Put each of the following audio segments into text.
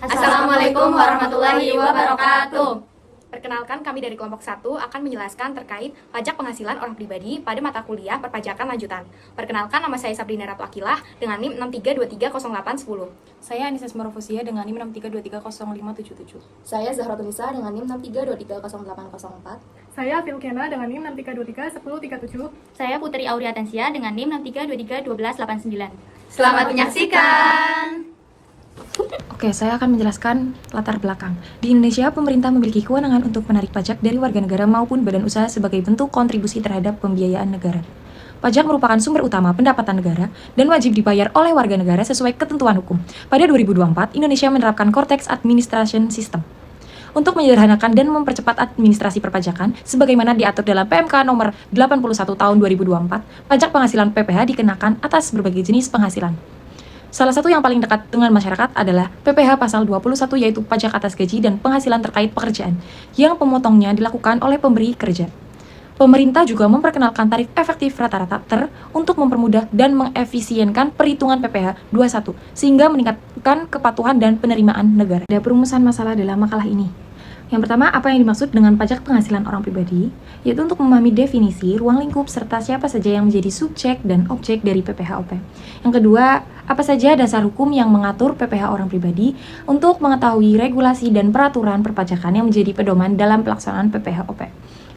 Assalamualaikum warahmatullahi wabarakatuh. Perkenalkan, kami dari kelompok 1 akan menjelaskan terkait pajak penghasilan orang pribadi pada mata kuliah perpajakan lanjutan. Perkenalkan, nama saya Sabrina Ratu Akilah dengan NIM 63230810. Saya Anissa Smarofosia dengan NIM 63230577. Saya Zahra Tunisa dengan NIM 63230804. Saya Vilkena dengan NIM 63231037. Saya Putri Auriatensia dengan NIM 63231289. Selamat menyaksikan. Oke, saya akan menjelaskan latar belakang. Di Indonesia, pemerintah memiliki kewenangan untuk menarik pajak dari warga negara maupun badan usaha sebagai bentuk kontribusi terhadap pembiayaan negara. Pajak merupakan sumber utama pendapatan negara dan wajib dibayar oleh warga negara sesuai ketentuan hukum. Pada 2024, Indonesia menerapkan Cortex Administration System untuk menyederhanakan dan mempercepat administrasi perpajakan sebagaimana diatur dalam PMK nomor 81 tahun 2024. Pajak penghasilan PPH dikenakan atas berbagai jenis penghasilan. Salah satu yang paling dekat dengan masyarakat adalah PPH pasal 21, yaitu pajak atas gaji dan penghasilan terkait pekerjaan yang pemotongnya dilakukan oleh pemberi kerja. Pemerintah juga memperkenalkan tarif efektif rata-rata TER untuk mempermudah dan mengefisienkan perhitungan PPH 21 sehingga meningkatkan kepatuhan dan penerimaan negara. Ada perumusan masalah dalam makalah ini. Yang pertama, apa yang dimaksud dengan pajak penghasilan orang pribadi? Yaitu untuk memahami definisi, ruang lingkup, serta siapa saja yang menjadi subjek dan objek dari PPH-OP. Yang kedua, apa saja dasar hukum yang mengatur PPH orang pribadi untuk mengetahui regulasi dan peraturan perpajakan yang menjadi pedoman dalam pelaksanaan PPH-OP.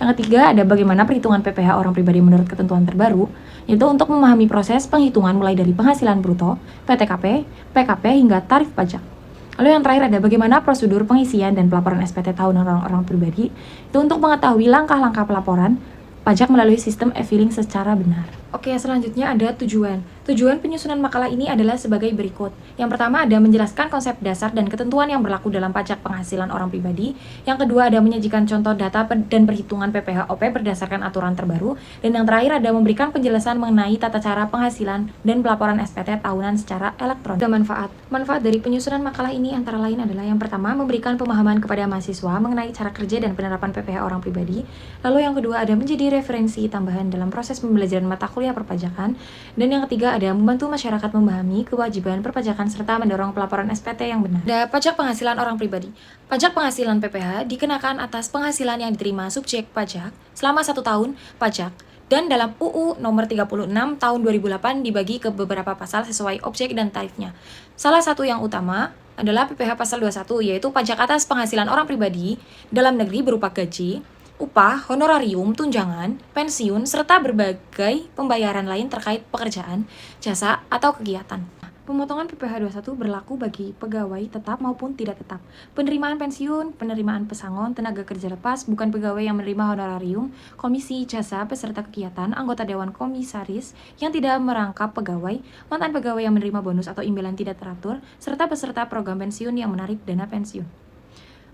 Yang ketiga, ada bagaimana perhitungan PPH orang pribadi menurut ketentuan terbaru, yaitu untuk memahami proses penghitungan mulai dari penghasilan bruto, PTKP, PKP, hingga tarif pajak. Lalu yang terakhir ada bagaimana prosedur pengisian dan pelaporan SPT tahunan orang pribadi, itu untuk mengetahui langkah-langkah pelaporan pajak melalui sistem e-filing secara benar. Oke, selanjutnya ada tujuan. Tujuan penyusunan makalah ini adalah sebagai berikut. Yang pertama ada menjelaskan konsep dasar dan ketentuan yang berlaku dalam pajak penghasilan orang pribadi. Yang kedua ada menyajikan contoh data dan perhitungan PPH-OP berdasarkan aturan terbaru. Dan yang terakhir ada memberikan penjelasan mengenai tata cara penghasilan dan pelaporan SPT tahunan secara elektronik. Ada manfaat. Manfaat dari penyusunan makalah ini antara lain adalah yang pertama memberikan pemahaman kepada mahasiswa mengenai cara kerja dan penerapan PPH orang pribadi. Lalu yang kedua ada menjadi referensi tambahan dalam proses pembelajaran mata kuliah perpajakan. Dan yang ketiga ada membantu masyarakat memahami kewajiban perpajakan serta mendorong pelaporan SPT yang benar. Ada pajak penghasilan orang pribadi. Pajak penghasilan PPH dikenakan atas penghasilan yang diterima subjek pajak selama 1 tahun pajak dan dalam UU nomor 36 tahun 2008 dibagi ke beberapa pasal sesuai objek dan tarifnya. Salah satu yang utama adalah PPH pasal 21, yaitu pajak atas penghasilan orang pribadi dalam negeri berupa gaji, upah, honorarium, tunjangan, pensiun, serta berbagai pembayaran lain terkait pekerjaan, jasa, atau kegiatan. Pemotongan PPH 21 berlaku bagi pegawai tetap maupun tidak tetap. Penerimaan pensiun, penerimaan pesangon, tenaga kerja lepas, bukan pegawai yang menerima honorarium, komisi, jasa, peserta kegiatan, anggota Dewan Komisaris yang tidak merangkap pegawai, mantan pegawai yang menerima bonus atau imbalan tidak teratur, serta peserta program pensiun yang menarik dana pensiun.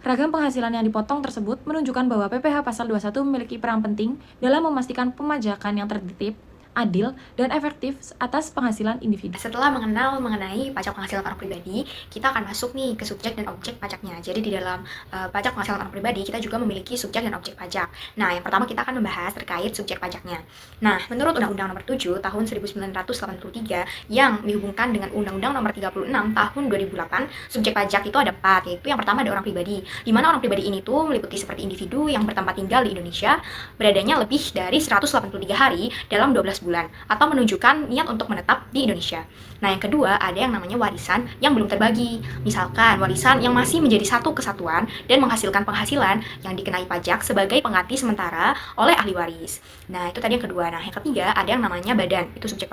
Ragam penghasilan yang dipotong tersebut menunjukkan bahwa PPH pasal 21 memiliki peran penting dalam memastikan pemajakan yang tertib, adil, dan efektif atas penghasilan individu. Setelah mengenal mengenai pajak penghasilan orang pribadi, kita akan masuk nih ke subjek dan objek pajaknya. Jadi di dalam pajak penghasilan orang pribadi, kita juga memiliki subjek dan objek pajak. Nah, yang pertama kita akan membahas terkait subjek pajaknya. Nah, menurut Undang-Undang Nomor 7 Tahun 1983 yang dihubungkan dengan Undang-Undang Nomor 36 Tahun 2008, subjek pajak itu ada 4, yaitu yang pertama ada orang pribadi. Di mana orang pribadi ini tuh meliputi seperti individu yang bertempat tinggal di Indonesia, beradanya lebih dari 183 hari dalam 12 bulan atau menunjukkan niat untuk menetap di Indonesia. Nah, yang kedua ada yang namanya warisan yang belum terbagi. Misalkan warisan yang masih menjadi satu kesatuan dan menghasilkan penghasilan yang dikenai pajak sebagai pengganti sementara oleh ahli waris. Nah, itu tadi yang kedua. Nah, yang ketiga ada yang namanya badan. Itu subjek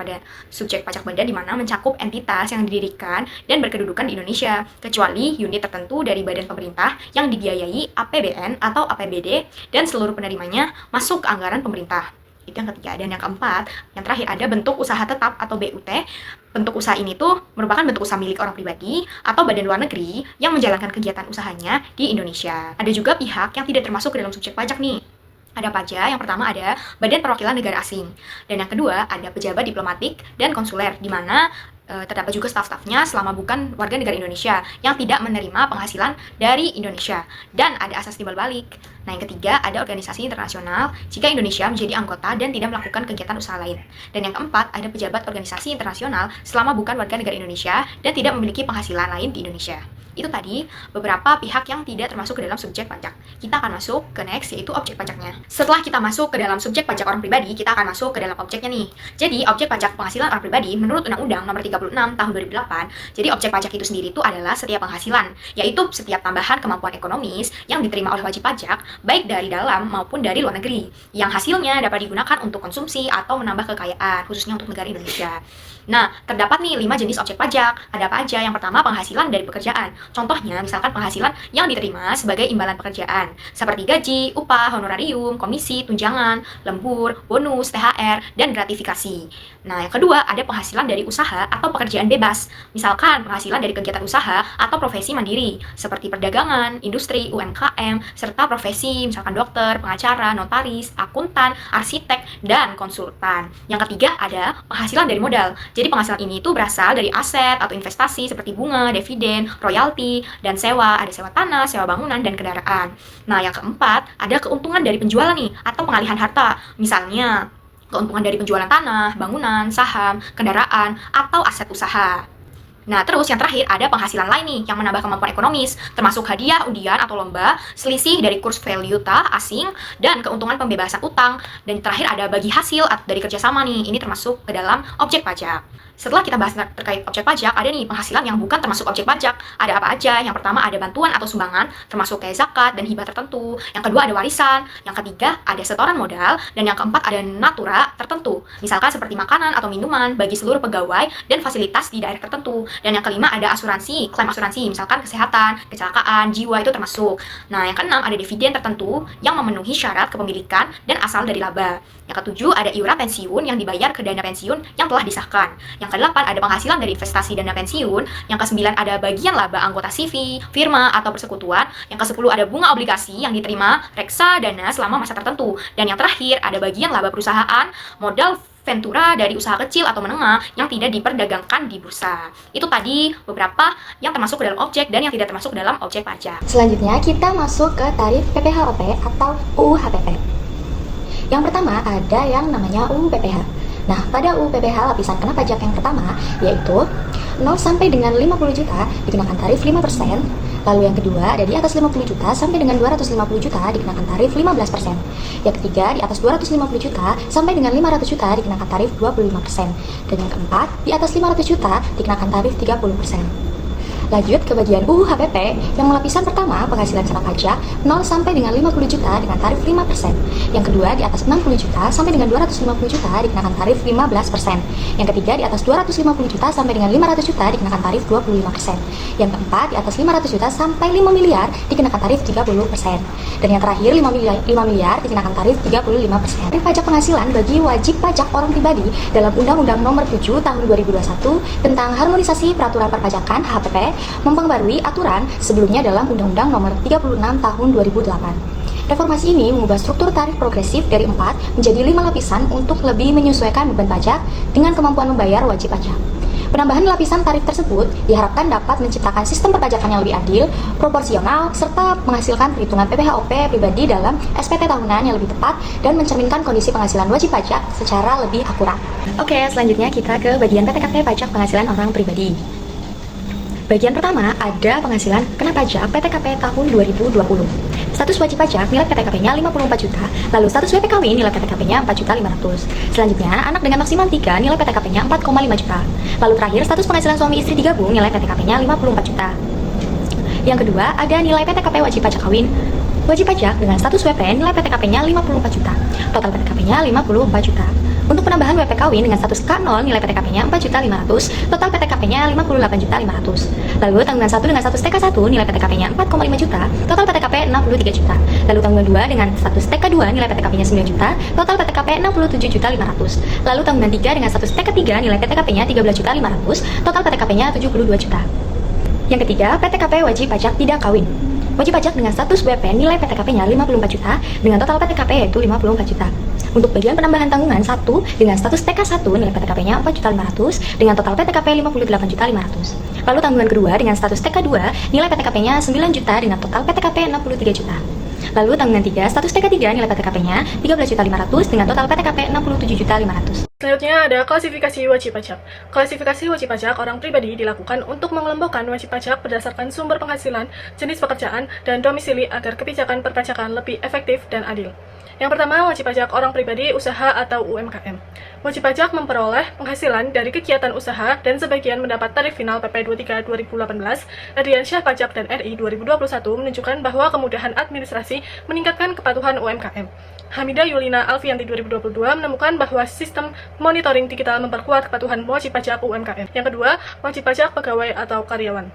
pajak badan di mana mencakup entitas yang didirikan dan berkedudukan di Indonesia, kecuali unit tertentu dari badan pemerintah yang dibiayai APBN atau APBD dan seluruh penerimanya masuk ke anggaran pemerintah. Itu yang ketiga. Dan yang keempat, yang terakhir ada bentuk usaha tetap atau BUT. Bentuk usaha ini tuh merupakan bentuk usaha milik orang pribadi atau badan luar negeri yang menjalankan kegiatan usahanya di Indonesia. Ada juga pihak yang tidak termasuk ke dalam subjek pajak nih. Ada pajak, yang pertama ada Badan Perwakilan Negara Asing. Dan yang kedua ada pejabat diplomatik dan konsuler, di mana terdapat juga staf-stafnya selama bukan warga negara Indonesia yang tidak menerima penghasilan dari Indonesia. Dan ada asas timbal balik. Nah, yang ketiga ada organisasi internasional jika Indonesia menjadi anggota dan tidak melakukan kegiatan usaha lain. Dan yang keempat ada pejabat organisasi internasional selama bukan warga negara Indonesia dan tidak memiliki penghasilan lain di Indonesia. Itu tadi beberapa pihak yang tidak termasuk ke dalam subjek pajak. Kita akan masuk ke next, yaitu objek pajaknya. Setelah kita masuk ke dalam subjek pajak orang pribadi, kita akan masuk ke dalam objeknya nih. Jadi objek pajak penghasilan orang pribadi menurut Undang-Undang Nomor 36 Tahun 2008, jadi objek pajak itu sendiri itu adalah setiap penghasilan, yaitu setiap tambahan kemampuan ekonomis yang diterima oleh wajib pajak, baik dari dalam maupun dari luar negeri, yang hasilnya dapat digunakan untuk konsumsi atau menambah kekayaan, khususnya untuk negara Indonesia. Nah, terdapat nih 5 jenis objek pajak. Ada apa aja? Yang pertama, penghasilan dari pekerjaan. Contohnya, misalkan penghasilan yang diterima sebagai imbalan pekerjaan, seperti gaji, upah, honorarium, komisi, tunjangan, lembur, bonus, THR, dan gratifikasi. Nah, yang kedua, ada penghasilan dari usaha atau pekerjaan bebas. Misalkan, penghasilan dari kegiatan usaha atau profesi mandiri, seperti perdagangan, industri, UMKM, serta profesi, misalkan dokter, pengacara, notaris, akuntan, arsitek, dan konsultan. Yang ketiga, ada penghasilan dari modal. Jadi penghasilan ini itu berasal dari aset atau investasi seperti bunga, dividen, royalti, dan sewa. Ada sewa tanah, sewa bangunan, dan kendaraan. Nah, yang keempat, ada keuntungan dari penjualan nih, atau pengalihan harta. Misalnya, keuntungan dari penjualan tanah, bangunan, saham, kendaraan, atau aset usaha. Nah, terus yang terakhir ada penghasilan lain nih yang menambah kemampuan ekonomis, termasuk hadiah, undian, atau lomba, selisih dari kurs valuta asing, dan keuntungan pembebasan utang. Dan terakhir ada bagi hasil dari kerjasama nih, ini termasuk ke dalam objek pajak. Setelah kita bahas terkait objek pajak, ada nih penghasilan yang bukan termasuk objek pajak. Ada apa aja? Yang pertama ada bantuan atau sumbangan, termasuk kayak zakat dan hibah tertentu. Yang kedua ada warisan. Yang ketiga ada setoran modal. Dan yang keempat ada natura tertentu. Misalkan seperti makanan atau minuman bagi seluruh pegawai dan fasilitas di daerah tertentu. Dan yang kelima ada asuransi, klaim asuransi. Misalkan kesehatan, kecelakaan, jiwa itu termasuk. Nah, yang keenam ada dividen tertentu yang memenuhi syarat kepemilikan dan asal dari laba. Yang ketujuh ada iuran pensiun yang dibayar ke dana pensiun yang telah disahkan. Yang kedelapan ada penghasilan dari investasi dana pensiun. Yang kesembilan ada bagian laba anggota CV, firma, atau persekutuan. Yang kesepuluh ada bunga obligasi yang diterima reksadana selama masa tertentu. Dan yang terakhir ada bagian laba perusahaan, modal ventura dari usaha kecil atau menengah yang tidak diperdagangkan di bursa. Itu tadi beberapa yang termasuk ke dalam objek dan yang tidak termasuk ke dalam objek pajak. Selanjutnya kita masuk ke tarif PPHOP atau UU HPP. Yang pertama ada yang namanya UU PPH. Nah, pada UU PPH lapisan kena pajak yang pertama yaitu 0 sampai dengan 50 juta dikenakan tarif 5%. Lalu yang kedua ada di atas 50 juta sampai dengan 250 juta dikenakan tarif 15%. Yang ketiga di atas 250 juta sampai dengan 500 juta dikenakan tarif 25%. Dan yang keempat di atas 500 juta dikenakan tarif 30%. Lanjut ke bagian UU HPP yang lapisan pertama penghasilan kena pajak 0 sampai dengan 50 juta dengan tarif 5%. Yang kedua di atas 60 juta sampai dengan 250 juta dikenakan tarif 15%. Yang ketiga di atas 250 juta sampai dengan 500 juta dikenakan tarif 25%. Yang keempat di atas 500 juta sampai 5 miliar dikenakan tarif 30%. Dan yang terakhir 5 miliar dikenakan tarif 35%. Tarif pajak penghasilan bagi wajib pajak orang pribadi dalam Undang-Undang Nomor 7 Tahun 2021 tentang harmonisasi peraturan perpajakan HPP memperbarui aturan sebelumnya dalam Undang-Undang Nomor 36 Tahun 2008. Reformasi ini mengubah struktur tarif progresif dari 4 menjadi 5 lapisan untuk lebih menyesuaikan beban pajak dengan kemampuan membayar wajib pajak. Penambahan lapisan tarif tersebut diharapkan dapat menciptakan sistem perpajakan yang lebih adil, proporsional, serta menghasilkan perhitungan PPHOP pribadi dalam SPT tahunan yang lebih tepat dan mencerminkan kondisi penghasilan wajib pajak secara lebih akurat. Oke, selanjutnya kita ke bagian PTKP pajak penghasilan orang pribadi. Bagian pertama ada penghasilan kena pajak PTKP tahun 2020. Status wajib pajak nilai PTKP-nya 54 juta, lalu status WPKW nilai PTKP-nya 4.500.000. Selanjutnya, anak dengan maksimal 3 nilai PTKP-nya 4,5 juta. Lalu terakhir, status penghasilan suami istri digabung nilai PTKP-nya 54 juta. Yang kedua, ada nilai PTKP wajib pajak kawin. Wajib pajak dengan status WP nilai PTKP-nya 54 juta. Total PTKP-nya 54 juta. Untuk penambahan WP kawin dengan status K0 nilai PTKP-nya 4.500.000, total PTKP-nya 58.500.000. Lalu tanggungan 1 dengan status TK1 nilai PTKP-nya 4,5 juta, total PTKP 63 juta. Lalu tanggungan 2 dengan status TK2 nilai PTKP-nya 9 juta, total PTKP 67.500.000. Lalu tanggungan 3 dengan status TK3 nilai PTKP-nya 13.500.000, total PTKP-nya 72 juta. Yang ketiga, PTKP wajib pajak tidak kawin. Wajib pajak dengan status WP nilai PTKP-nya 54 juta dengan total PTKP yaitu 54 juta. Untuk bagian penambahan tanggungan 1 dengan status TK1 nilai PTKP-nya 4.500.000 dengan total PTKP 58.500. Lalu tanggungan kedua dengan status TK2 nilai PTKP-nya 9 juta dengan total PTKP 63 juta. Lalu tanggungan 3 status TK3 nilai PTKP-nya 13.500.000 dengan total PTKP 67.500. Selanjutnya ada klasifikasi wajib pajak. Klasifikasi wajib pajak orang pribadi dilakukan untuk mengelompokkan wajib pajak berdasarkan sumber penghasilan, jenis pekerjaan, dan domisili agar kebijakan perpajakan lebih efektif dan adil. Yang pertama, wajib pajak orang pribadi, usaha atau UMKM. Wajib pajak memperoleh penghasilan dari kegiatan usaha dan sebagian mendapat tarif final PP 23 2018. Radiansyah Pajak dan RI 2021 menunjukkan bahwa kemudahan administrasi meningkatkan kepatuhan UMKM. Hamidah Yulina Alfianti 2022 menemukan bahwa sistem monitoring digital memperkuat kepatuhan wajib pajak UMKM. Yang kedua, wajib pajak pegawai atau karyawan.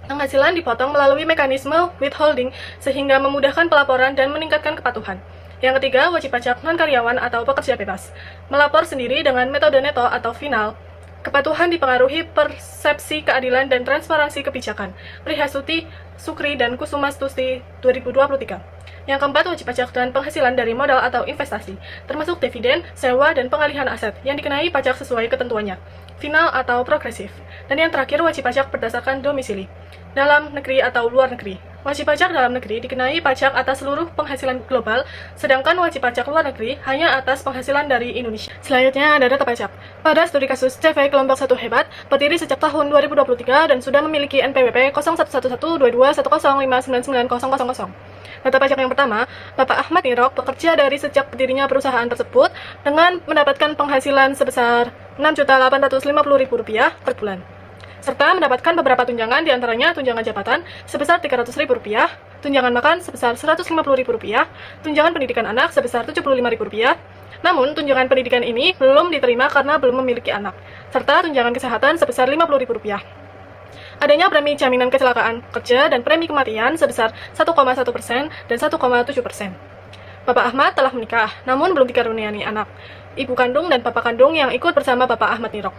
Penghasilan dipotong melalui mekanisme withholding sehingga memudahkan pelaporan dan meningkatkan kepatuhan. Yang ketiga, wajib pajak non-karyawan atau pekerja bebas. Melapor sendiri dengan metode neto atau final. Kepatuhan dipengaruhi persepsi keadilan dan transparansi kebijakan. Prihasuti, Sukri, dan Kusumastuti 2023. Yang keempat, wajib pajak dan penghasilan dari modal atau investasi, termasuk dividen, sewa, dan pengalihan aset, yang dikenai pajak sesuai ketentuannya, final atau progresif. Dan yang terakhir, wajib pajak berdasarkan domisili, dalam negeri atau luar negeri. Wajib pajak dalam negeri dikenai pajak atas seluruh penghasilan global, sedangkan wajib pajak luar negeri hanya atas penghasilan dari Indonesia. Selanjutnya ada data pajak. Pada studi kasus CV kelompok 1 hebat, berdiri sejak tahun 2023 dan sudah memiliki NPWP 01112210599000. Data pajak yang pertama, Bapak Ahmad Nirok bekerja dari sejak berdirinya perusahaan tersebut dengan mendapatkan penghasilan sebesar Rp6.850.000 per bulan, serta mendapatkan beberapa tunjangan, diantaranya tunjangan jabatan sebesar Rp300.000, tunjangan makan sebesar Rp150.000, tunjangan pendidikan anak sebesar Rp75.000. Namun, tunjangan pendidikan ini belum diterima karena belum memiliki anak, serta tunjangan kesehatan sebesar Rp50.000. Adanya premi jaminan kecelakaan kerja dan premi kematian sebesar 1,1% dan 1,7%. Bapak Ahmad telah menikah, namun belum dikaruniai anak, ibu kandung dan bapak kandung yang ikut bersama Bapak Ahmad Nirok.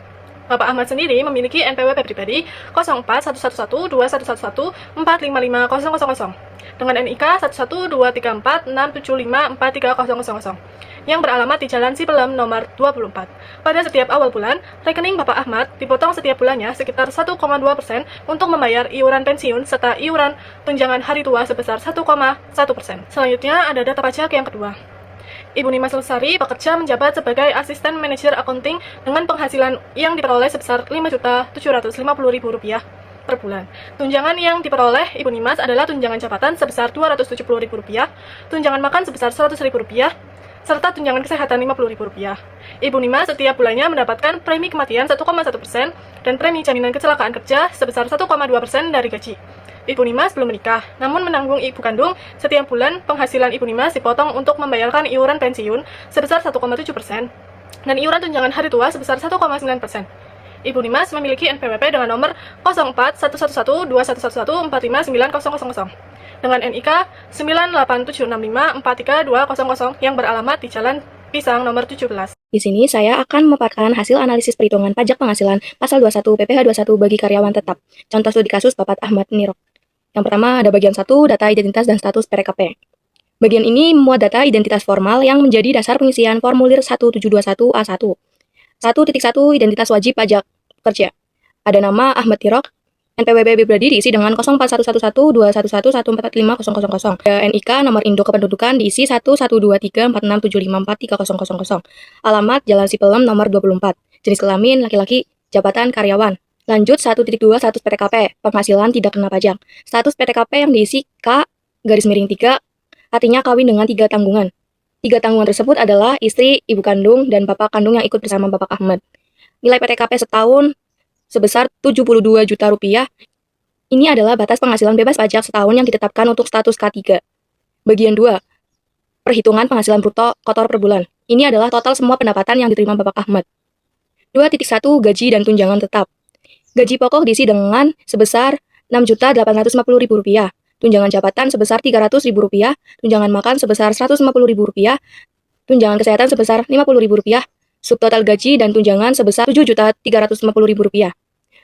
Bapak Ahmad sendiri memiliki NPWP pribadi 04111211455000 dengan NIK 1123467543000 yang beralamat di Jalan Sipelem nomor 24. Pada setiap awal bulan, rekening Bapak Ahmad dipotong setiap bulannya sekitar 1,2% untuk membayar iuran pensiun serta iuran tunjangan hari tua sebesar 1,1%. Selanjutnya ada data pajak yang kedua. Ibu Nimas Lestari bekerja menjabat sebagai asisten manajer accounting dengan penghasilan yang diperoleh sebesar Rp5.750.000 per bulan. Tunjangan yang diperoleh Ibu Nimas adalah tunjangan jabatan sebesar Rp270.000, tunjangan makan sebesar Rp100.000, serta tunjangan kesehatan Rp50.000. Ibu Nimas setiap bulannya mendapatkan premi kematian 1,1% dan premi jaminan kecelakaan kerja sebesar 1,2% dari gaji. Ibu Nimas belum menikah, namun menanggung ibu kandung. Setiap bulan, penghasilan Ibu Nimas dipotong untuk membayarkan iuran pensiun sebesar 1,7% dan iuran tunjangan hari tua sebesar 1,9%. Ibu Nimas memiliki NPWP dengan nomor 04111211145900 dengan NIK 98765432000 yang beralamat di Jalan Pisang nomor 17. Di sini saya akan memaparkan hasil analisis perhitungan pajak penghasilan pasal 21 PPh 21 bagi karyawan tetap. Contoh studi kasus Bapak Ahmad Nirok. Yang pertama ada bagian 1, data identitas dan status PRKP. Bagian ini memuat data identitas formal yang menjadi dasar pengisian formulir 1721A1. 1.1 Identitas wajib pajak kerja. Ada nama Ahmad Nirok. NPWP pribadi diisi dengan 04112111145000. NIK nomor induk kependudukan diisi 11234675430000. Alamat Jalan Sipelem nomor 24. Jenis kelamin laki-laki, jabatan karyawan. Lanjut 1.2 status PTKP, penghasilan tidak kena pajak. Status PTKP yang diisi K_3, artinya kawin dengan 3 tanggungan. 3 tanggungan tersebut adalah istri, ibu kandung, dan bapak kandung yang ikut bersama Bapak Ahmad. Nilai PTKP setahun sebesar Rp72 juta. Ini adalah batas penghasilan bebas pajak setahun yang ditetapkan untuk status K3. Bagian 2, perhitungan penghasilan bruto kotor per bulan. Ini adalah total semua pendapatan yang diterima Bapak Ahmad. 2.1 Gaji dan tunjangan tetap. Gaji pokok diisi dengan sebesar Rp6.850.000, tunjangan jabatan sebesar Rp300.000, tunjangan makan sebesar Rp150.000, tunjangan kesehatan sebesar Rp50.000, subtotal gaji dan tunjangan sebesar Rp7.350.000.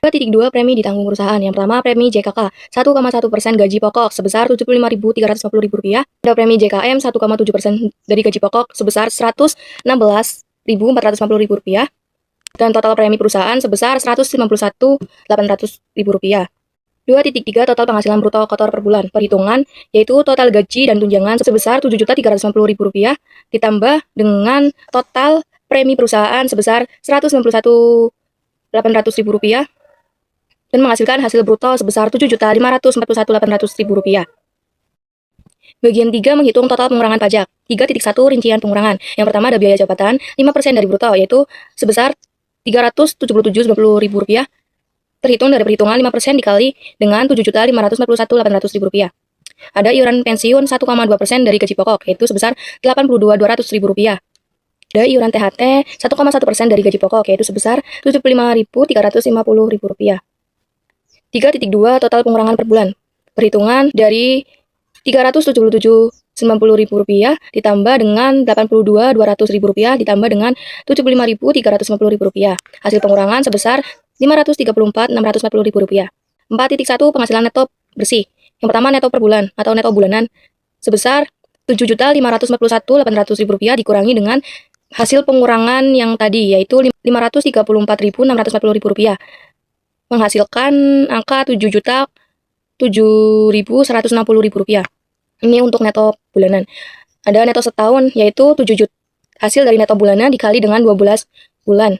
2.2 Premi ditanggung perusahaan. Yang pertama, premi JKK 1,1% gaji pokok sebesar Rp75.350.000, ada premi JKM 1,7% dari gaji pokok sebesar Rp116.450.000, dan total premi perusahaan sebesar Rp151.800.000. 2.3 Total penghasilan bruto kotor per bulan. Perhitungan yaitu total gaji dan tunjangan sebesar Rp7.350.000 ditambah dengan total premi perusahaan sebesar Rp191.800.000 dan menghasilkan hasil bruto sebesar Rp7.541.800.000. Bagian 3 menghitung total pengurangan pajak. 3.1 rincian pengurangan. Yang pertama ada biaya jabatan 5% dari bruto, yaitu sebesar Rp377.90.000 terhitung dari perhitungan 5% dikali dengan Rp7.541.800.000. Ada iuran pensiun 1,2% dari gaji pokok, yaitu sebesar Rp82.200.000. Ada iuran THT 1,1% dari gaji pokok, yaitu sebesar Rp75.350.000. 3.2 total pengurangan per bulan. Perhitungan dari Rp377.90.000 ditambah dengan Rp82.200.000 ditambah dengan Rp75.350.000. Hasil pengurangan sebesar Rp534.640.000. 4.1 penghasilan neto bersih. Yang pertama neto per bulan atau neto bulanan sebesar Rp7.541.800.000 dikurangi dengan hasil pengurangan yang tadi, yaitu Rp534.640.000, menghasilkan angka Rp7.7.160.000. Ini untuk neto bulanan. Ada neto setahun, yaitu 7 juta. Hasil dari neto bulanan dikali dengan 12 bulan,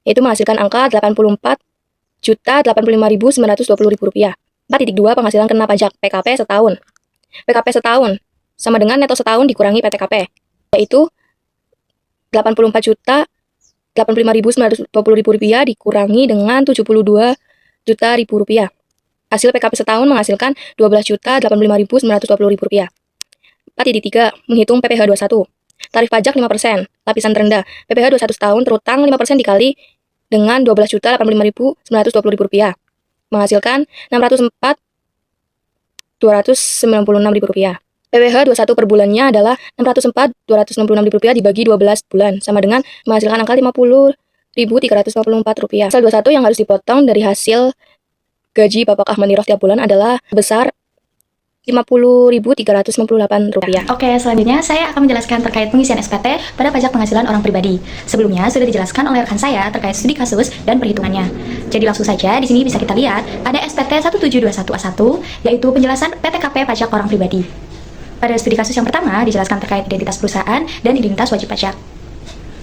yaitu menghasilkan angka Rp84.085.920.000. 4.2 penghasilan kena pajak PKP setahun. PKP setahun sama dengan neto setahun dikurangi PTKP, yaitu Rp85.920.000 dikurangi dengan Rp72.000.000. Hasil PKP setahun menghasilkan Rp12.085.920.000. 4.3 menghitung PPh 21. Tarif pajak 5%, lapisan terendah. PPh 21 tahun terutang 5% dikali dengan Rp12.085.920.000, menghasilkan Rp604.296.000. PPh 21 per bulannya adalah Rp604.296.000 dibagi 12 bulan, sama dengan menghasilkan angka Rp50.354. Pasal 21 yang harus dipotong dari hasil gaji Bapak Ahmad Niroh tiap bulan adalah sebesar Rp50.398. Oke, selanjutnya saya akan menjelaskan terkait pengisian SPT pada pajak penghasilan orang pribadi. Sebelumnya sudah dijelaskan oleh rekan saya terkait studi kasus dan perhitungannya. Jadi langsung saja di sini bisa kita lihat ada SPT 1721A1, yaitu penjelasan PTKP pajak orang pribadi. Pada studi kasus yang pertama dijelaskan terkait identitas perusahaan dan identitas wajib pajak.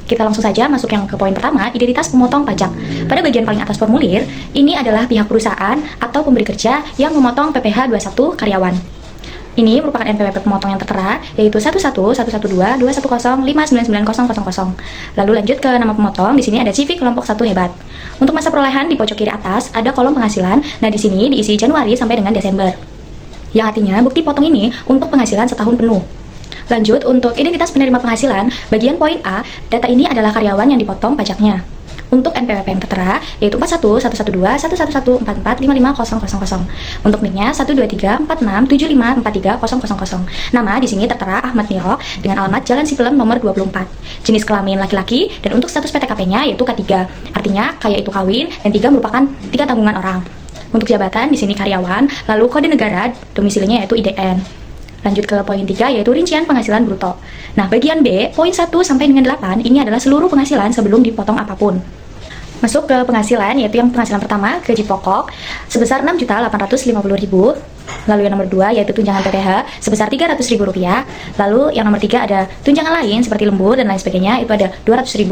Kita langsung saja masuk yang ke poin pertama, identitas pemotong pajak. Pada bagian paling atas formulir, ini adalah pihak perusahaan atau pemberi kerja yang memotong PPh 21 karyawan. Ini merupakan NPWP pemotong yang tertera, yaitu 11.112.210.599.000. Lalu lanjut ke nama pemotong, di sini ada CV kelompok 1 hebat. Untuk masa perolehan di pojok kiri atas ada kolom penghasilan. Nah, di sini diisi Januari sampai dengan Desember. Yang artinya bukti potong ini untuk penghasilan setahun penuh. Lanjut, untuk identitas penerima penghasilan, bagian poin A, data ini adalah karyawan yang dipotong pajaknya. Untuk NPWP yang tertera, yaitu 41.112.111.55.000. Untuk NIK-nya 123467543.000. Nama di sini tertera Ahmad Niroh dengan alamat Jalan Sipilem nomor 24. Jenis kelamin laki-laki dan untuk status PTKP-nya yaitu K3. Artinya kaya itu kawin dan 3 merupakan 3 tanggungan orang. Untuk jabatan di sini karyawan, lalu kode negara domisilinya yaitu IDN. Lanjut ke poin 3 yaitu rincian penghasilan bruto. Nah, bagian B, poin 1 sampai dengan 8 ini adalah seluruh penghasilan sebelum dipotong apapun. Masuk ke penghasilan, yaitu yang penghasilan pertama, gaji pokok sebesar Rp6.850.000. Lalu yang nomor 2 yaitu tunjangan PPh sebesar Rp300.000. Lalu yang nomor 3 ada tunjangan lain seperti lembur dan lain sebagainya, itu ada Rp200.000.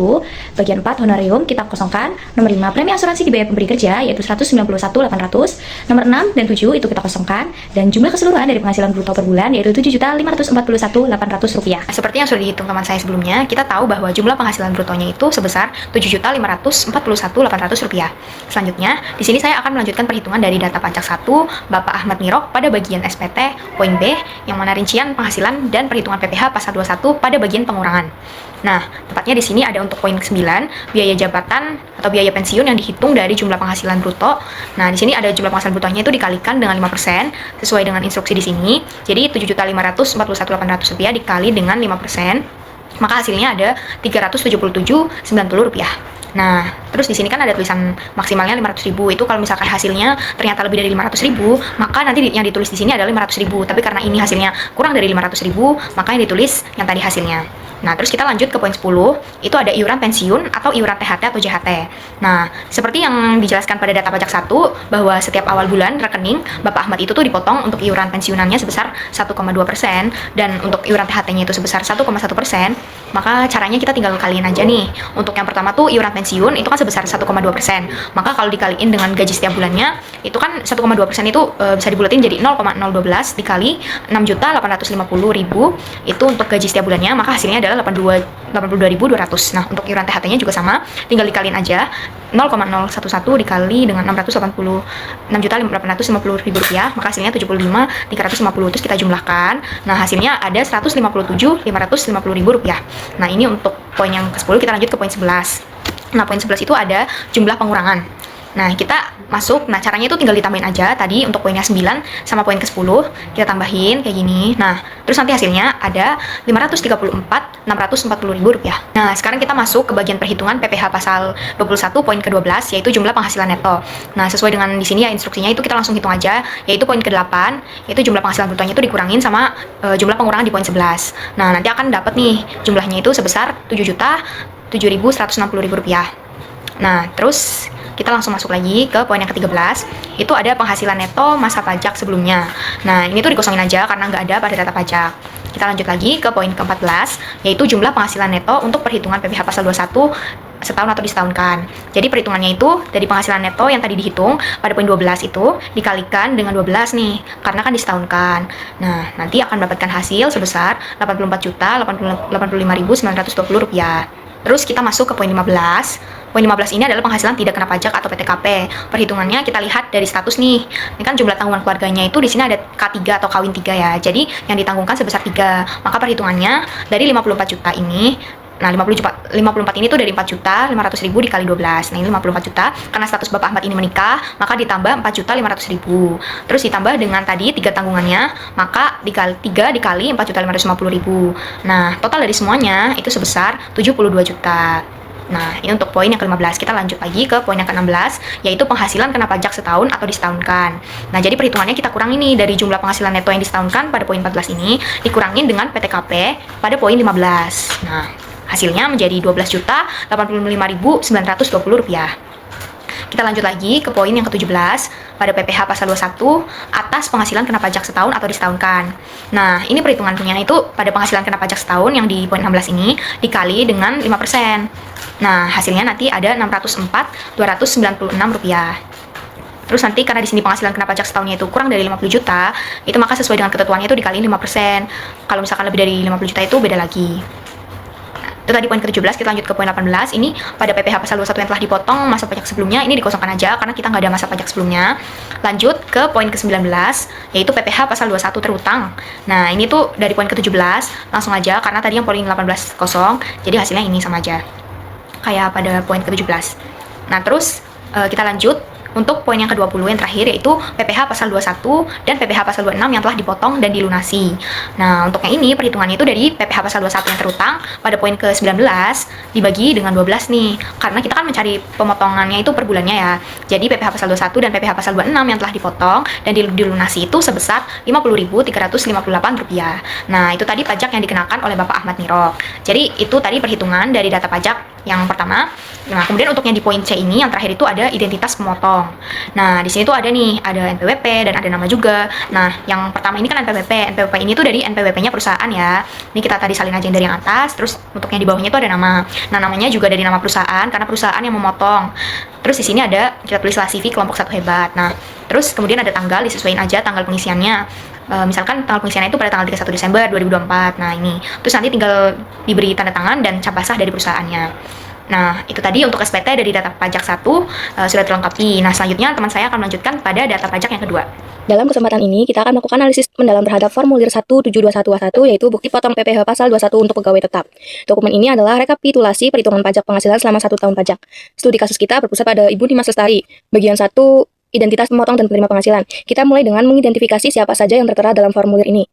Bagian 4 honorium kita kosongkan. Nomor 5 premi asuransi dibayar pemberi kerja yaitu Rp191.800. Nomor 6 dan 7 itu kita kosongkan. Dan jumlah keseluruhan dari penghasilan bruto per bulan yaitu Rp7.541.800. Seperti yang sudah dihitung teman saya sebelumnya, kita tahu bahwa jumlah penghasilan brutonya itu sebesar Rp7.541.800. Selanjutnya, di sini saya akan melanjutkan perhitungan dari data pajak 1 Bapak Ahmad Niroh pada bagian SPT poin B yang mana rincian penghasilan dan perhitungan PPh pasal 21 pada bagian pengurangan. Nah, tepatnya di sini ada untuk poin 9 biaya jabatan atau biaya pensiun yang dihitung dari jumlah penghasilan bruto. Nah, di sini ada jumlah penghasilan brutonya itu dikalikan dengan 5% sesuai dengan instruksi di sini. Jadi Rp7.541.800 dikali dengan 5%, maka hasilnya ada Rp377.90. Nah, terus di sini kan ada tulisan maksimalnya Rp500.000. Itu kalau misalkan hasilnya ternyata lebih dari Rp500.000, maka nanti yang ditulis di sini adalah Rp500.000. Tapi karena ini hasilnya kurang dari Rp500.000, maka yang ditulis yang tadi hasilnya. Nah, terus kita lanjut ke poin 10, itu ada iuran pensiun atau iuran THT atau JHT. Nah, seperti yang dijelaskan pada data pajak 1, bahwa setiap awal bulan rekening Bapak Ahmad itu tuh dipotong untuk iuran pensiunannya sebesar 1,2% dan untuk iuran THT-nya itu sebesar 1,1%, maka caranya kita tinggal kaliin aja nih. Untuk yang pertama tuh iuran pensiun itu kan sebesar 1,2%. Maka kalau dikaliin dengan gaji setiap bulannya, itu kan 1,2% itu bisa dibulatin jadi 0,012 dikali 6.850.000 itu untuk gaji setiap bulannya, maka hasilnya adalah 82.200. Nah, untuk iuran THT-nya juga sama, tinggal dikaliin aja 0,011 dikali dengan 6.850.000 rupiah, maka hasilnya 75.350. Terus kita jumlahkan, nah hasilnya ada 157.550.000 rupiah. Nah, ini untuk poin yang ke-10. Kita lanjut ke poin 11. Nah, poin 11 itu ada jumlah pengurangan. Nah, kita masuk, nah caranya itu tinggal ditambahin aja tadi untuk poinnya 9 sama poin ke-10, kita tambahin kayak gini. Nah, terus nanti hasilnya ada 534.640.000 rupiah. Nah, sekarang kita masuk ke bagian perhitungan PPh pasal 21 poin ke-12, yaitu jumlah penghasilan neto. Nah, sesuai dengan di sini ya instruksinya itu kita langsung hitung aja, yaitu poin ke-8, yaitu jumlah penghasilan brutonya itu dikurangin sama jumlah pengurangan di poin 11. Nah, nanti akan dapat nih jumlahnya itu sebesar 7.7.160.000 rupiah. Nah, terus kita langsung masuk lagi ke poin yang ke-13, itu ada penghasilan neto masa pajak sebelumnya. Nah, ini tuh dikosongin aja karena nggak ada pada data pajak. Kita lanjut lagi ke poin ke-14, yaitu jumlah penghasilan neto untuk perhitungan PPh pasal 21 setahun atau disetahunkan. Jadi perhitungannya itu dari penghasilan neto yang tadi dihitung pada poin 12 itu dikalikan dengan 12 nih, karena kan disetahunkan. Nah, nanti akan mendapatkan hasil sebesar 84.085.920 rupiah. Terus kita masuk ke poin 15. Poin 15 ini adalah penghasilan tidak kena pajak atau PTKP. Perhitungannya kita lihat dari status nih. Ini kan jumlah tanggungan keluarganya itu di sini ada K3 atau kawin 3 ya. Jadi yang ditanggungkan sebesar 3. Maka perhitungannya dari 54 juta ini, nah 54 ini tuh dari 4.500.000 dikali 12. Nah, ini 54 juta. Karena status Bapak Ahmad ini menikah, maka ditambah 4.500.000. Terus ditambah dengan tadi 3 tanggungannya, maka dikali 3 dikali 4.550.000. Nah, total dari semuanya itu sebesar 72 juta. Nah, ini untuk poin yang ke-15. Kita lanjut lagi ke poin yang ke-16, yaitu penghasilan kena pajak setahun atau disetahunkan. Nah, jadi perhitungannya kita kurang ini dari jumlah penghasilan neto yang disetahunkan pada poin 14 ini, dikurangin dengan PTKP pada poin 15. Nah, hasilnya menjadi 12.085.920 rupiah. Kita lanjut lagi ke poin yang ke-17 pada PPh pasal 21 atas penghasilan kena pajak setahun atau disetahunkan. Nah, ini perhitungannya itu pada penghasilan kena pajak setahun yang di poin 16 ini dikali dengan 5%. Nah, hasilnya nanti ada 604.296 rupiah. Terus nanti karena di sini penghasilan kena pajak setahunnya itu kurang dari 50 juta, itu maka sesuai dengan ketentuannya itu dikaliin 5%. Kalau misalkan lebih dari 50 juta itu beda lagi. Itu tadi poin ke-17, kita lanjut ke poin 18. Ini pada PPh pasal 21 yang telah dipotong masa pajak sebelumnya, ini dikosongkan aja karena kita nggak ada masa pajak sebelumnya. Lanjut ke poin ke-19, yaitu PPh pasal 21 terutang. Nah, ini tuh dari poin ke-17, langsung aja karena tadi yang poin 18 kosong, jadi hasilnya ini sama aja kayak pada poin ke-17. Nah, terus kita lanjut untuk poin yang ke-20 yang terakhir, yaitu PPh pasal 21 dan PPh pasal 26 yang telah dipotong dan dilunasi. Nah, untuk yang ini perhitungannya itu dari PPh pasal 21 yang terutang pada poin ke-19 dibagi dengan 12 nih. Karena kita kan mencari pemotongannya itu per bulannya ya. Jadi PPh pasal 21 dan PPh pasal 26 yang telah dipotong dan dilunasi itu sebesar 50.358 rupiah. Nah, itu tadi pajak yang dikenakan oleh Bapak Ahmad Nirok. Jadi itu tadi perhitungan dari data pajak yang pertama. Nah, kemudian untuk yang di poin C ini yang terakhir itu ada identitas pemotong. Nah, di sini tuh ada nih, ada NPWP dan ada nama juga. Nah, yang pertama ini kan NPWP. NPWP ini tuh dari NPWP-nya perusahaan ya. Ini kita tadi salin aja yang dari yang atas, terus untuk yang di bawahnya itu ada nama. Nah, namanya juga dari nama perusahaan karena perusahaan yang memotong. Terus di sini ada kita tulislah CV kelompok 1 hebat. Nah, terus kemudian ada tanggal, disesuaikan aja tanggal pengisiannya. Misalkan tanggal pengisiannya itu pada tanggal 31 Desember 2024. Nah, ini. Terus nanti tinggal diberi tanda tangan dan cap basah dari perusahaannya. Nah, itu tadi untuk SPT dari data pajak 1 sudah terlengkapi. Nah, selanjutnya teman saya akan melanjutkan pada data pajak yang kedua. Dalam kesempatan ini, kita akan melakukan analisis mendalam terhadap formulir 17211, yaitu bukti potong PPh pasal 21 untuk pegawai tetap. Dokumen ini adalah rekapitulasi perhitungan pajak penghasilan selama 1 tahun pajak. Studi kasus kita berpusat pada Ibu Dimas Lestari, bagian 1, identitas pemotong dan penerima penghasilan. Kita mulai dengan mengidentifikasi siapa saja yang tertera dalam formulir ini.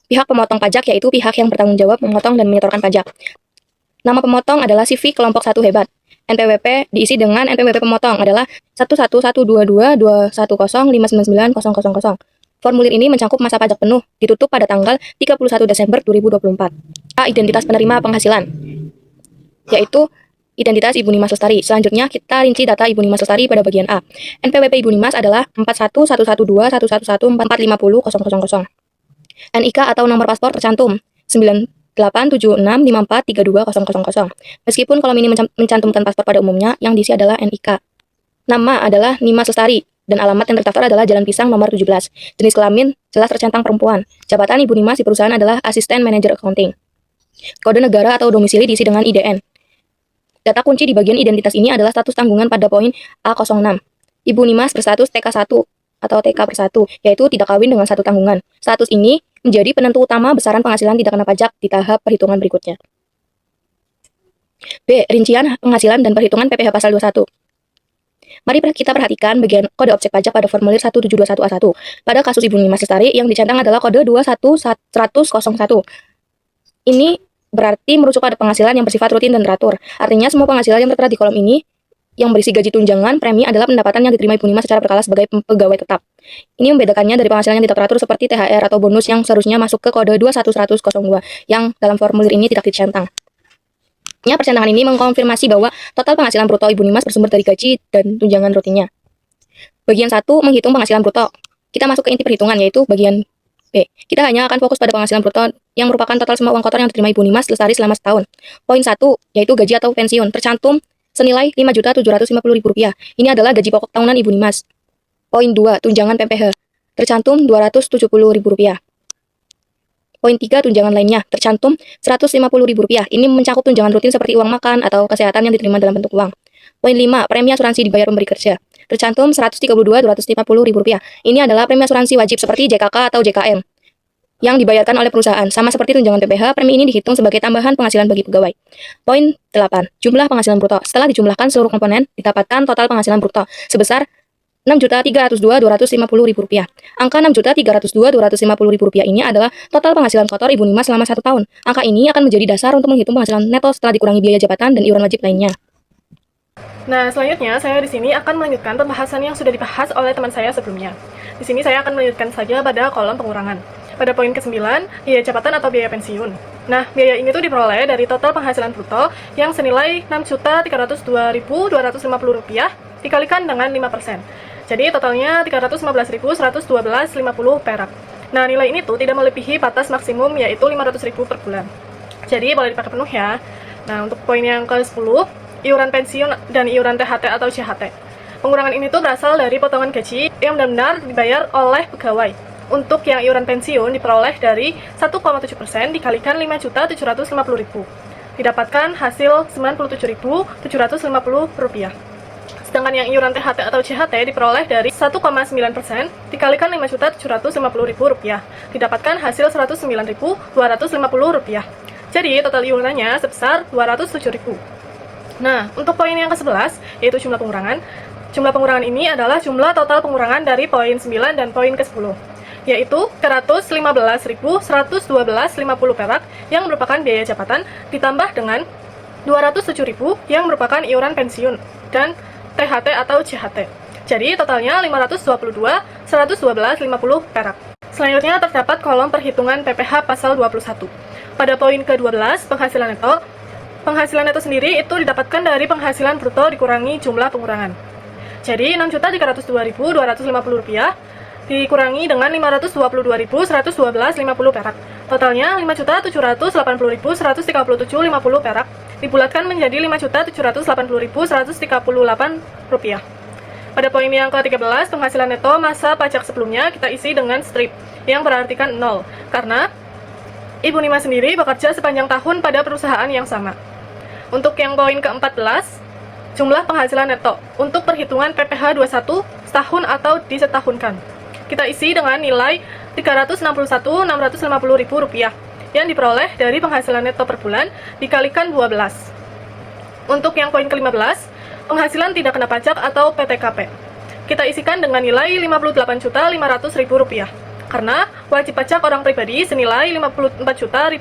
Pihak pemotong pajak yaitu pihak yang bertanggung jawab memotong dan menyetorkan pajak. Nama pemotong adalah CV kelompok 1 hebat. NPWP diisi dengan NPWP pemotong adalah 111222105990000. Formulir ini mencakup masa pajak penuh, ditutup pada tanggal 31 Desember 2024. A. Identitas penerima penghasilan, yaitu identitas Ibu Nimas Lestari. Selanjutnya, kita rinci data Ibu Nimas Lestari pada bagian A. NPWP Ibu Nimas adalah 41112111450000. NIK atau nomor paspor tercantum 987654320000. Meskipun kolom ini mencantumkan paspor pada umumnya, yang diisi adalah NIK. Nama adalah Nimas Lestari, dan alamat yang terdaftar adalah Jalan Pisang nomor 17. Jenis kelamin jelas tercentang perempuan. Jabatan Ibu Nimas di perusahaan adalah Asisten Manajer Accounting. Kode negara atau domisili diisi dengan IDN. Data kunci di bagian identitas ini adalah status tanggungan pada poin A06. Ibu Nimas berstatus TK1 atau TK per 1, yaitu tidak kawin dengan satu tanggungan. Status ini menjadi penentu utama besaran penghasilan tidak kena pajak di tahap perhitungan berikutnya. B. Rincian penghasilan dan perhitungan PPh pasal 21. Mari kita perhatikan bagian kode objek pajak pada formulir 1721A1. Pada kasus Ibu Nimas Lestari, yang dicentang adalah kode 21101. Ini berarti merujuk pada penghasilan yang bersifat rutin dan teratur. Artinya, semua penghasilan yang tertera di kolom ini yang berisi gaji tunjangan, premi adalah pendapatan yang diterima Ibu Nimas secara berkala sebagai pegawai tetap. Ini membedakannya dari penghasilan yang tidak teratur seperti THR atau bonus yang seharusnya masuk ke kode 21102 yang dalam formulir ini tidak dicentang. Percentangan ini mengkonfirmasi bahwa total penghasilan bruto Ibu Nimas bersumber dari gaji dan tunjangan rutinnya. Bagian 1 menghitung penghasilan bruto. Kita masuk ke inti perhitungan, yaitu bagian B. Kita hanya akan fokus pada penghasilan bruto yang merupakan total semua uang kotor yang diterima Ibu Nimas Lestari selama setahun. Poin 1, yaitu gaji atau pensiun, tercantum senilai Rp5.750.000. Ini adalah gaji pokok tahunan Ibu Nimas. Poin 2, tunjangan PPh, tercantum Rp270.000. Poin 3, tunjangan lainnya, tercantum Rp150.000. Ini mencakup tunjangan rutin seperti uang makan atau kesehatan yang diterima dalam bentuk uang. Poin 5, premi asuransi dibayar pemberi kerja, tercantum Rp132.250.000. Ini adalah premi asuransi wajib seperti JKK atau JKM yang dibayarkan oleh perusahaan. Sama seperti tunjangan PPh, premi ini dihitung sebagai tambahan penghasilan bagi pegawai. Poin 8, jumlah penghasilan bruto. Setelah dijumlahkan seluruh komponen, didapatkan total penghasilan bruto sebesar Rp6.302.250.000. Angka Rp6.302.250.000 ini adalah total penghasilan kotor Ibu Nimas selama 1 tahun. Angka ini akan menjadi dasar untuk menghitung penghasilan neto setelah dikurangi biaya jabatan dan iuran wajib lainnya. Nah, selanjutnya saya di sini akan melanjutkan pembahasan yang sudah dibahas oleh teman saya sebelumnya. Di sini saya akan melanjutkan saja pada kolom pengurangan. Pada poin ke-9, biaya jabatan atau biaya pensiun. Nah, biaya ini tuh diperoleh dari total penghasilan bruto yang senilai Rp6.302.250 dikalikan dengan 5%. Jadi totalnya Rp315.112.50 perak. Nah, nilai ini tuh tidak melebihi batas maksimum yaitu Rp500.000 per bulan. Jadi boleh dipakai penuh ya. Nah, untuk poin yang ke-10, iuran pensiun dan iuran THT atau CHT. Pengurangan ini tuh berasal dari potongan gaji yang benar-benar dibayar oleh pegawai. Untuk yang iuran pensiun diperoleh dari 1,7% dikalikan Rp5.750.000. Didapatkan hasil Rp97.750. Sedangkan yang iuran THT atau CHT diperoleh dari 1,9% dikalikan Rp5.750.000. Didapatkan hasil Rp109.250. Jadi total iurannya sebesar Rp207.000. Nah, untuk poin yang ke-11, yaitu jumlah pengurangan. Jumlah pengurangan ini adalah jumlah total pengurangan dari poin 9 dan poin ke-10, yaitu Rp115.112.50 perak yang merupakan biaya jabatan ditambah dengan Rp207.000 yang merupakan iuran pensiun dan THT atau CHT. Jadi totalnya Rp522.112.50 perak. Selanjutnya terdapat kolom perhitungan PPh pasal 21. Pada poin ke-12, penghasilan neto. Penghasilan neto sendiri itu didapatkan dari penghasilan bruto dikurangi jumlah pengurangan. Jadi Rp6.302.250 dikurangi dengan Rp522.112.50 perak. Totalnya Rp5.780.137.50 perak. Dibulatkan menjadi Rp5.780.138. Pada poin yang ke-13, penghasilan neto masa pajak sebelumnya kita isi dengan strip yang berartikan 0, karena Ibu Nimas sendiri bekerja sepanjang tahun pada perusahaan yang sama. Untuk yang poin ke-14, jumlah penghasilan neto untuk perhitungan PPh 21 setahun atau disetahunkan. Kita isi dengan nilai Rp361.650.000 yang diperoleh dari penghasilan neto per bulan dikalikan 12. Untuk yang poin ke-15, penghasilan tidak kena pajak atau PTKP. Kita isikan dengan nilai Rp58.500.000 karena wajib pajak orang pribadi senilai Rp54 juta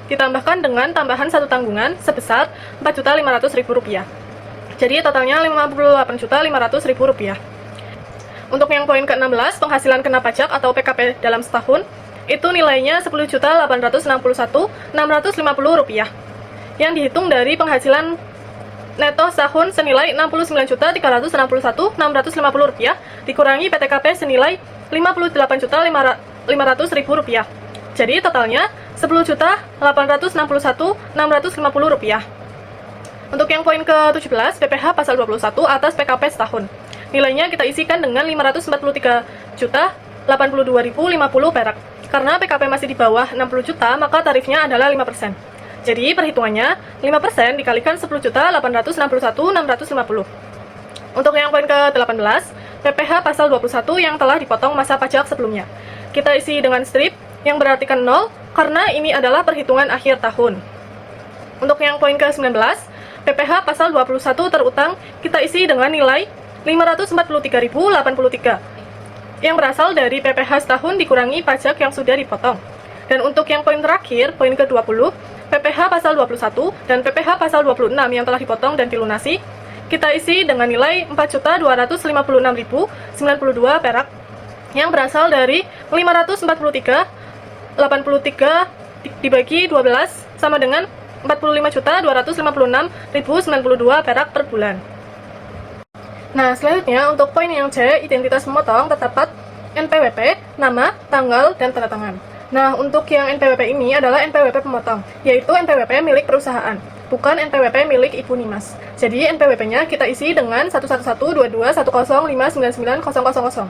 ditambahkan dengan tambahan satu tanggungan sebesar Rp4.500.000. Jadi totalnya Rp58.500.000. Untuk yang poin ke-16, penghasilan kena pajak atau PKP dalam setahun, itu nilainya Rp10.861.650 yang dihitung dari penghasilan neto setahun senilai Rp69.361.650 dikurangi PTKP senilai Rp58.500.000. Jadi totalnya Rp10.861.650. Untuk yang poin ke-17, PPh pasal 21 atas PKP setahun. Nilainya kita isikan dengan Rp543.082.050 perak. Karena PKP masih di bawah 60 juta, maka tarifnya adalah 5%. Jadi perhitungannya 5% dikalikan Rp10.861.650. Untuk yang poin ke-18, PPh pasal 21 yang telah dipotong masa pajak sebelumnya. Kita isi dengan strip yang berartikan 0 karena ini adalah perhitungan akhir tahun. Untuk yang poin ke-19, PPh pasal 21 terutang kita isi dengan nilai Rp543.083 yang berasal dari PPh setahun dikurangi pajak yang sudah dipotong. Dan untuk yang poin terakhir, poin ke-20, PPh pasal 21 dan PPh pasal 26 yang telah dipotong dan dilunasi, kita isi dengan nilai Rp4.256.092 perak yang berasal dari 543.83 dibagi 12 sama dengan Rp45.256.092 perak per bulan. Nah, selanjutnya untuk poin yang C, identitas pemotong terdapat NPWP, nama, tanggal, dan tanda tangan. Nah, untuk yang NPWP ini adalah NPWP pemotong, yaitu NPWP milik perusahaan, bukan NPWP milik Ibu Nimas. Jadi, NPWP-nya kita isi dengan 1112210599000.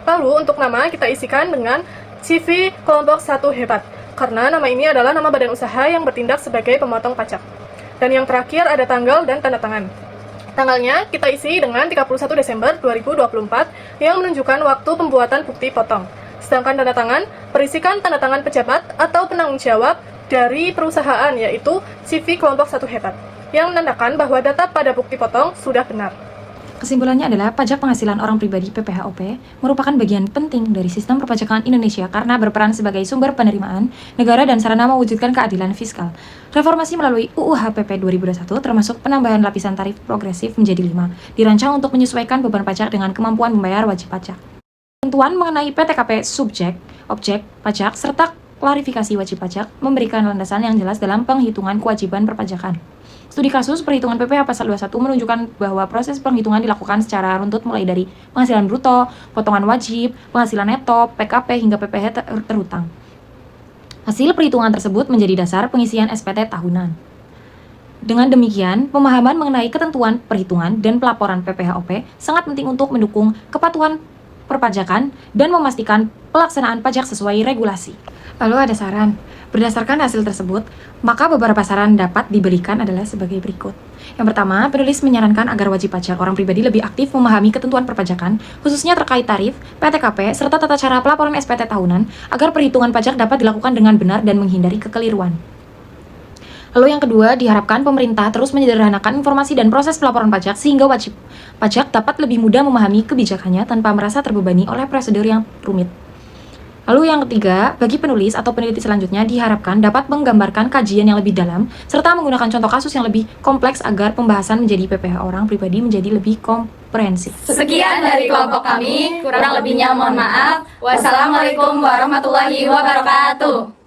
Lalu, untuk nama kita isikan dengan CV kelompok 1 hebat, karena nama ini adalah nama badan usaha yang bertindak sebagai pemotong pajak. Dan yang terakhir ada tanggal dan tanda tangan. Tanggalnya kita isi dengan 31 Desember 2024 yang menunjukkan waktu pembuatan bukti potong. Sedangkan tanda tangan berisikan tanda tangan pejabat atau penanggung jawab dari perusahaan, yaitu CV kelompok 1 hebat, yang menandakan bahwa data pada bukti potong sudah benar. Kesimpulannya adalah pajak penghasilan orang pribadi (PPh-OP) merupakan bagian penting dari sistem perpajakan Indonesia karena berperan sebagai sumber penerimaan negara dan sarana mewujudkan keadilan fiskal. Reformasi melalui UU HPP 2021 termasuk penambahan lapisan tarif progresif menjadi 5, dirancang untuk menyesuaikan beban pajak dengan kemampuan membayar wajib pajak. Ketentuan mengenai PTKP subjek, objek pajak, serta klarifikasi wajib pajak memberikan landasan yang jelas dalam penghitungan kewajiban perpajakan. Studi kasus perhitungan PPh pasal 21 menunjukkan bahwa proses penghitungan dilakukan secara runtut mulai dari penghasilan bruto, potongan wajib, penghasilan neto, PKP hingga PPh terutang. Hasil perhitungan tersebut menjadi dasar pengisian SPT tahunan. Dengan demikian, pemahaman mengenai ketentuan perhitungan dan pelaporan PPh-OP sangat penting untuk mendukung kepatuhan perpajakan dan memastikan pelaksanaan pajak sesuai regulasi. Lalu ada saran. Berdasarkan hasil tersebut, maka beberapa saran dapat diberikan adalah sebagai berikut. Yang pertama, penulis menyarankan agar wajib pajak orang pribadi lebih aktif memahami ketentuan perpajakan, khususnya terkait tarif, PTKP, serta tata cara pelaporan SPT tahunan, agar perhitungan pajak dapat dilakukan dengan benar dan menghindari kekeliruan. Lalu yang kedua, diharapkan pemerintah terus menyederhanakan informasi dan proses pelaporan pajak sehingga wajib pajak dapat lebih mudah memahami kebijakannya tanpa merasa terbebani oleh prosedur yang rumit. Lalu yang ketiga, bagi penulis atau peneliti selanjutnya diharapkan dapat menggambarkan kajian yang lebih dalam serta menggunakan contoh kasus yang lebih kompleks agar pembahasan menjadi PPh orang pribadi menjadi lebih komprehensif. Sekian dari kelompok kami, kurang lebihnya mohon maaf. Wassalamualaikum warahmatullahi wabarakatuh.